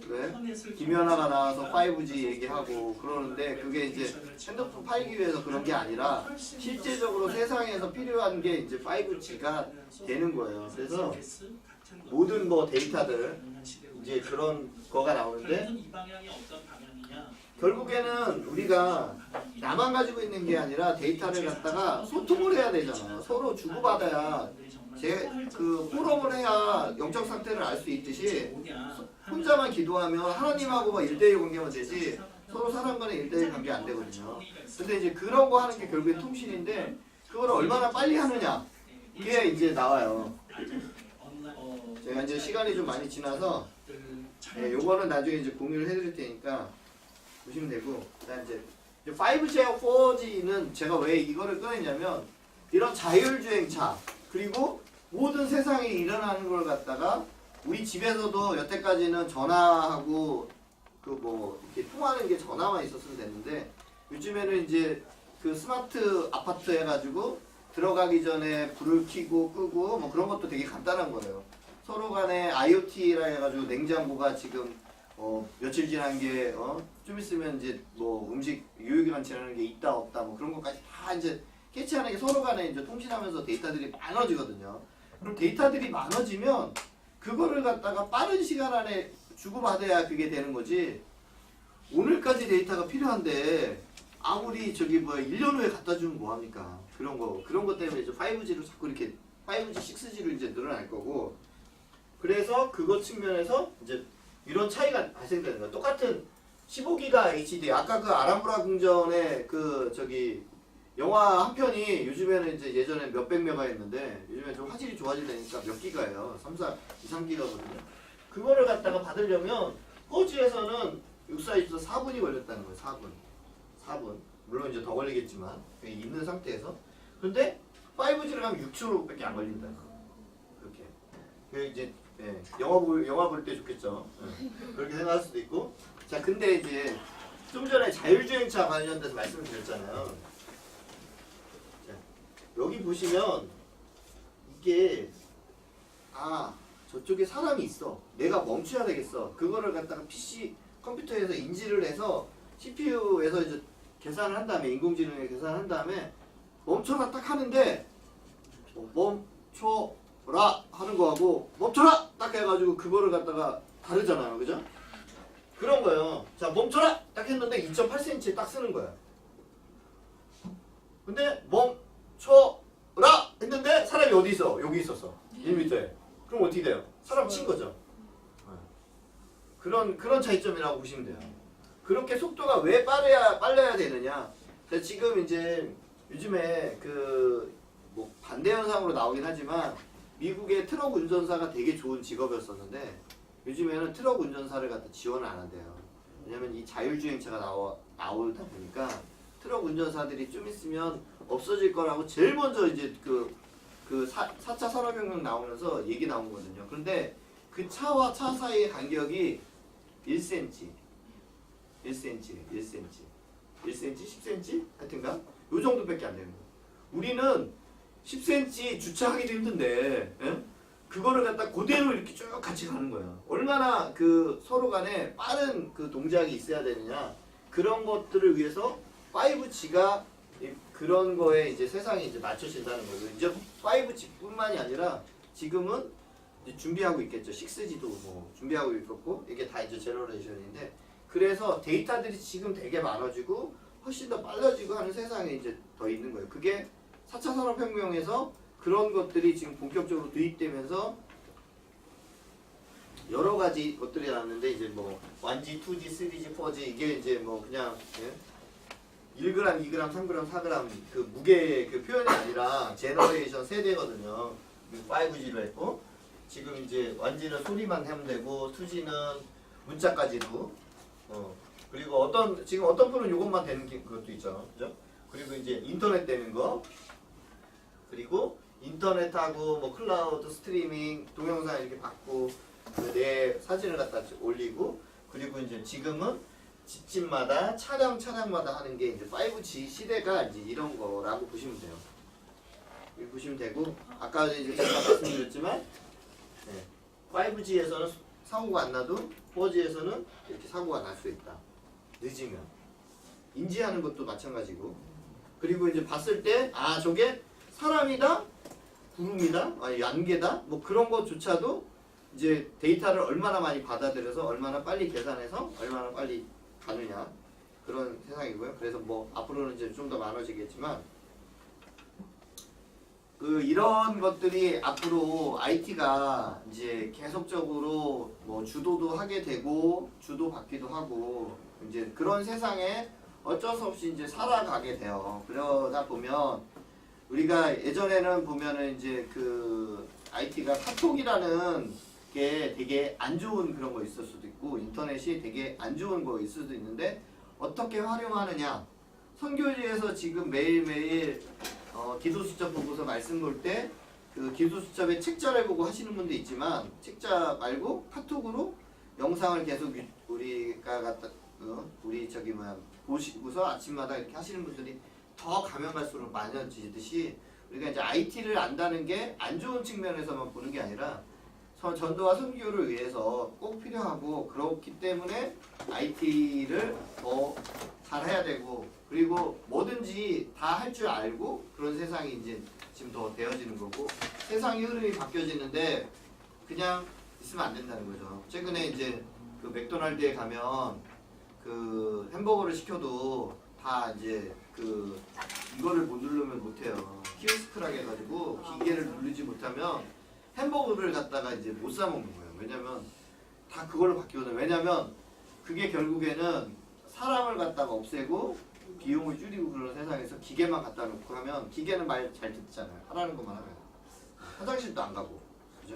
왜 김연아가 나와서 5G 얘기하고 그러는데 그게 이제 핸드폰 팔기 위해서 그런 게 아니라 실제적으로 세상에서 필요한 게 이제 5G가 되는 거예요. 그래서 모든 뭐 데이터들 이제 그런 거가 나오는데 결국에는 우리가 나만 가지고 있는 게 아니라 데이터를 갖다가 소통을 해야 되잖아요. 서로 주고받아야 그 포럼을 해야 영적 상태를 알 수 있듯이 혼자만 기도하면 하나님하고 1대1 관계만 되지 서로 사람 간의 1대1 관계 안 되거든요. 근데 이제 그런 거 하는 게 결국엔 통신인데 그걸 얼마나 빨리 하느냐 이게 이제 나와요. 제가 이제 시간이 좀 많이 지나서 요거는 나중에 이제 공유를 해드릴 테니까 보시면 되고. 그다음 이제 5G하고 4G는 제가 왜 이거를 꺼냈냐면 이런 자율주행차 그리고 모든 세상에 일어나는 걸 갖다가 우리 집에서도 여태까지는 전화하고 그 뭐 이렇게 통화하는 게 전화만 있었으면 됐는데 요즘에는 이제 그 스마트 아파트 해가지고 들어가기 전에 불을 켜고 끄고 뭐 그런 것도 되게 간단한 거예요. 서로 간에 IoT라 해가지고 냉장고가 지금 며칠 지난 게 좀 있으면 이제 뭐 음식 유효기간 지나는 게 있다 없다 뭐 그런 것까지 다 이제 캐치하는 게 서로 간에 이제 통신하면서 데이터들이 많아지거든요. 그럼 데이터들이 많아지면 그거를 갖다가 빠른 시간 안에 주고받아야 그게 되는 거지. 오늘까지 데이터가 필요한데 아무리 저기 뭐 1년 후에 갖다 주면 뭐합니까? 그런 거 때문에 이제 5G로 자꾸 이렇게 5G, 6G로 이제 늘어날 거고. 그래서 그것 측면에서 이제 이런 차이가 발생되는 거야. 똑같은 15기가 HD. 아까 그 아람브라 궁전의 그 저기 영화 한 편이 요즘에는 이제 예전에 몇백 메가였는데 요즘에 좀 화질이 좋아지니까 몇 기가예요. 3기가거든요. 그거를 갖다가 받으려면 4G에서는 6424 4분이 걸렸다는 거예요. 4분. 물론 이제 더 걸리겠지만 있는 상태에서. 근데 5G를 하면 6초밖에 안 걸린다. 그렇게. 그 이제 영화 볼 때 좋겠죠. 그렇게 생각할 수도 있고. 자, 근데 이제 좀 전에 자율주행차 관련돼서 말씀을 드렸잖아요. 자, 여기 보시면 이게 저쪽에 사람이 있어. 내가 멈춰야 되겠어. 그거를 갖다가 PC 컴퓨터에서 인지를 해서 CPU에서 이제 계산을 한 다음에 인공지능에 계산을 한 다음에 멈춰라 딱 하는데 멈춰라 하는 거하고 멈춰라 딱 해가지고 그거를 갖다가 다르잖아요. 그죠? 그런 거예요. 자, 멈춰라 딱 했는데 2.8cm 딱 쓰는 거야. 근데 멈춰라 했는데 사람이 어디 있어? 여기 있었어. 1m에. 그럼 어떻게 돼요? 사람 친 거죠. 그런 차이점이라고 보시면 돼요. 그렇게 속도가 왜 빨라야 되느냐? 지금 이제 요즘에 그 뭐 반대 현상으로 나오긴 하지만 미국의 트럭 운전사가 되게 좋은 직업이었었는데 요즘에는 트럭 운전사를 갖다 지원을 안 한대요. 왜냐면 이 자율주행차가 나오다 보니까 트럭 운전사들이 좀 있으면 없어질 거라고 제일 먼저 이제 그 4차 산업혁명 나오면서 얘기 나온 거거든요. 그런데 그 차와 차 사이의 간격이 1cm, 10cm? 하여튼가? 요 정도밖에 안 되는 거예요. 우리는 10cm 주차하기도 힘든데, 그거를 갖다 그대로 이렇게 쭉 같이 가는 거예요. 얼마나 그 서로 간에 빠른 그 동작이 있어야 되느냐. 그런 것들을 위해서 5G가 그런 거에 이제 세상이 이제 맞춰진다는 거죠. 이제 5G뿐만이 아니라 지금은 이제 준비하고 있겠죠. 6G도 뭐 준비하고 있었고 이게 다 이제 제너레이션인데 그래서 데이터들이 지금 되게 많아지고 훨씬 더 빨라지고 하는 세상에 이제 더 있는 거예요. 그게 4차 산업혁명에서 그런 것들이 지금 본격적으로 도입되면서 여러 가지 것들이 나왔는데 이제 뭐 1G, 2G, 3G, 4G 이게 이제 뭐 그냥 1g, 2g, 3g, 4g 그 무게 그 표현이 아니라 제너레이션 세대거든요. 5G로 했고 지금 이제 1G는 소리만 하면 되고 2G는 문자까지도 그리고 지금 어떤 분은 이것만 되는 것도 있죠. 그죠? 그리고 이제 인터넷 되는 거 그리고 인터넷하고 뭐 클라우드 스트리밍 동영상 이렇게 받고 내 사진을 갖다 올리고 그리고 이제 지금은 집집마다 차량마다 하는 게 이제 5G 시대가 이제 이런 거라고 보시면 돼요. 이렇게 보시면 되고 아까 이제 제가 말씀드렸지만 5G에서는 사고가 안 나도 4G에서는 이렇게 사고가 날 수 있다. 늦으면 인지하는 것도 마찬가지고 그리고 이제 봤을 때 아 저게 사람이다, 구름이다, 아니 안개다 뭐 그런 것조차도 이제 데이터를 얼마나 많이 받아들여서 얼마나 빨리 계산해서 얼마나 빨리 가느냐 그런 세상이고요. 그래서 뭐 앞으로는 이제 좀 더 많아지겠지만 이런 것들이 앞으로 IT가 이제 계속적으로 뭐 주도도 하게 되고 주도받기도 하고 이제 그런 세상에 어쩔 수 없이 이제 살아가게 돼요. 그러다 보면 우리가 예전에는 보면은 이제 그 IT가 카톡이라는 게 되게 안 좋은 그런 거 있을 수도 있고 인터넷이 되게 안 좋은 거 있을 수도 있는데 어떻게 활용하느냐 선교지에서 지금 매일매일 기도수첩 보고서 말씀 볼 때 그 기도수첩에 책자를 보고 하시는 분도 있지만 책자 말고 카톡으로 영상을 계속 우리가 갖다 우리 저기 뭐야 보시고서 아침마다 이렇게 하시는 분들이 더 가면 갈수록 많아지듯이 우리가 이제 IT를 안다는 게 안 좋은 측면에서만 보는 게 아니라 전도와 선교를 위해서 꼭 필요하고 그렇기 때문에 IT를 더 잘해야 되고 그리고 뭐든지 다 할 줄 알고 그런 세상이 이제 지금 더 되어지는 거고 세상의 흐름이 바뀌어지는데 그냥 있으면 안 된다는 거죠. 최근에 이제 그 맥도날드에 가면 그 햄버거를 시켜도 다 이제 그 이거를 못 누르면 못 해요. 키오스크라고 해가지고 기계를 누르지 못하면 햄버거를 갖다가 이제 못 사 먹는 거예요. 왜냐면 다 그걸로 바뀌거든요. 왜냐면 그게 결국에는 사람을 갖다가 없애고 비용을 줄이고 그런 세상에서 기계만 갖다 놓고 하면 기계는 말 잘 듣잖아요. 하라는 것만 하면 화장실도 안 가고 그죠?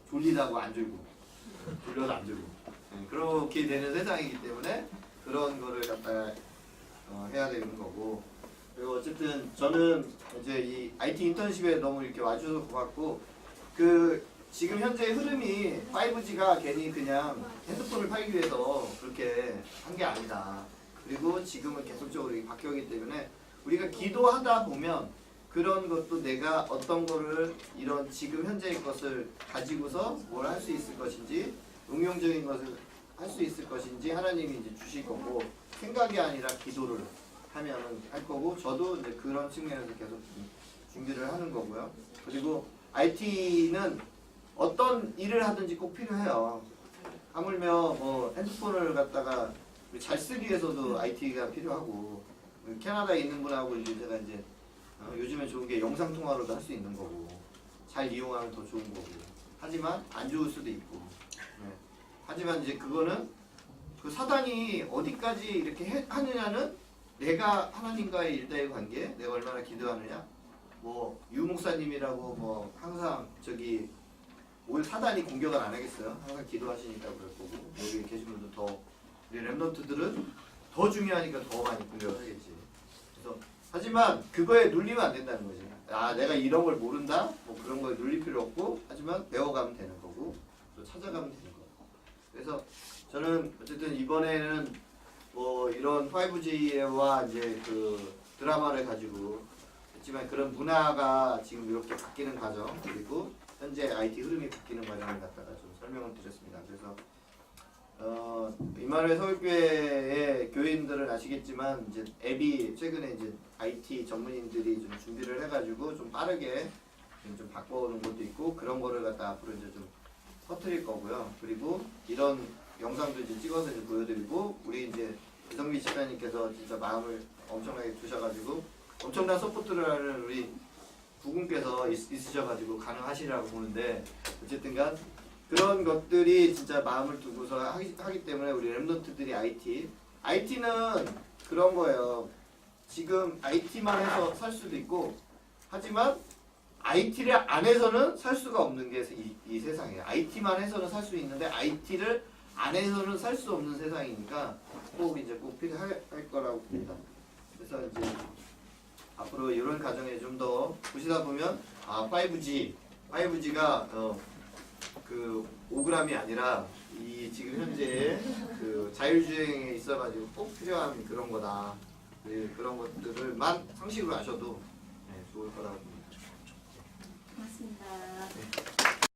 졸리다고 안 졸고 졸려도 안 졸고 그렇게 되는 세상이기 때문에 그런 거를 갖다가 해야 되는 거고 그리고 어쨌든 저는 이제 이 IT 인턴십에 너무 이렇게 와주셔서 고맙고 그 지금 현재 흐름이 5G가 괜히 그냥 핸드폰을 팔기 위해서 그렇게 한 게 아니다. 그리고 지금은 계속적으로 바뀌었기 때문에 우리가 기도하다 보면 그런 것도 내가 어떤 거를 이런 지금 현재의 것을 가지고서 뭘 할 수 있을 것인지 응용적인 것을 할 수 있을 것인지 하나님이 이제 주실 거고 생각이 아니라 기도를 하면은 할 거고 저도 이제 그런 측면에서 계속 준비를 하는 거고요. 그리고 IT는 어떤 일을 하든지 꼭 필요해요. 하물며 뭐 핸드폰을 갖다가 잘 쓰기 위해서도 IT가 필요하고 캐나다에 있는 분하고 이제 제가 이제 요즘에 좋은 게 영상 통화로도 할 수 있는 거고 잘 이용하면 더 좋은 거고 하지만 안 좋을 수도 있고 하지만 이제 그거는 그 사단이 어디까지 이렇게 하느냐는 내가 하나님과의 일대의 관계 내가 얼마나 기도하느냐 뭐 유목사님이라고 뭐 항상 저기 올 사단이 공격을 안 하겠어요. 항상 기도하시니까 그럴 거고 여기 계신 분들 더 우리 랩런트들은 더 중요하니까 더 많이 공격을 하겠지. 그래서 하지만 그거에 눌리면 안 된다는 거지. 아 내가 이런 걸 모른다? 뭐 그런 거에 눌릴 필요 없고 하지만 배워가면 되는 거고 또 찾아가면 되는 거고. 그래서 저는 어쨌든 이번에는 뭐 이런 5G와 이제 그 드라마를 가지고 했지만 그런 문화가 지금 이렇게 바뀌는 과정 그리고 현재 IT 흐름이 바뀌는 과정을 갖다가 좀 설명을 드렸습니다. 그래서 이마누엘 서울교회의 교인들은 아시겠지만 이제 앱이 최근에 이제 IT 전문인들이 좀 준비를 해가지고 좀 빠르게 좀 바꿔오는 것도 있고 그런 거를 갖다 앞으로 이제 좀 퍼뜨릴 거고요. 그리고 이런 영상도 이제 찍어서 이제 보여드리고 우리 이제 이성미 집사님께서 진짜 마음을 엄청나게 두셔가지고 엄청난 서포트를 하는 우리 부군께서 있으셔가지고 가능하시라고 보는데 어쨌든간 그런 것들이 진짜 마음을 두고서 하기 때문에 우리 랩런트들이 IT는 그런 거예요. 지금 IT만 해서 살 수도 있고 하지만 IT를 안 해서는 살 수가 없는 게 이 세상이에요. IT만 해서는 살 수 있는데 IT를 안 해서는 살 수 없는 세상이니까 꼭 필요할 거라고 봅니다. 그래서 이제 앞으로 이런 과정에 좀 더 보시다 보면 5G가 그 5g이 아니라 이 지금 현재 그 자율주행에 있어가지고 꼭 필요한 그런 거다. 네, 그런 것들을만 상식으로 아셔도 네, 좋을 거라고 봅니다. 고맙습니다. 네.